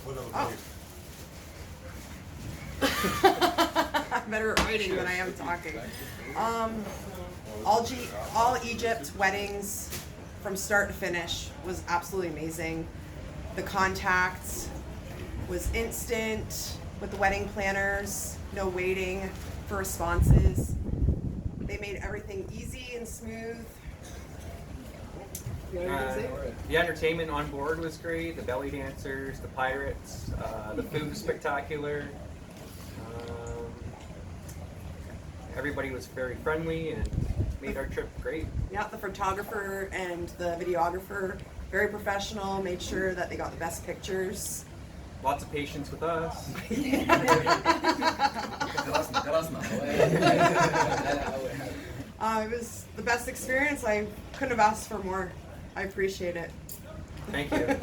Oh. I'm better at writing than I am talking. All Egypt weddings from start to finish was absolutely amazing. The contact was instant with the wedding planners, no waiting for responses. They made everything easy and smooth. The entertainment on board was great. The belly dancers, the pirates, the food was spectacular. Everybody was very friendly and made our trip great. Yeah, the photographer and the videographer, very professional, made sure that they got the best pictures. Lots of patience with us. It was the best experience. I couldn't have asked for more. I appreciate it. Thank you.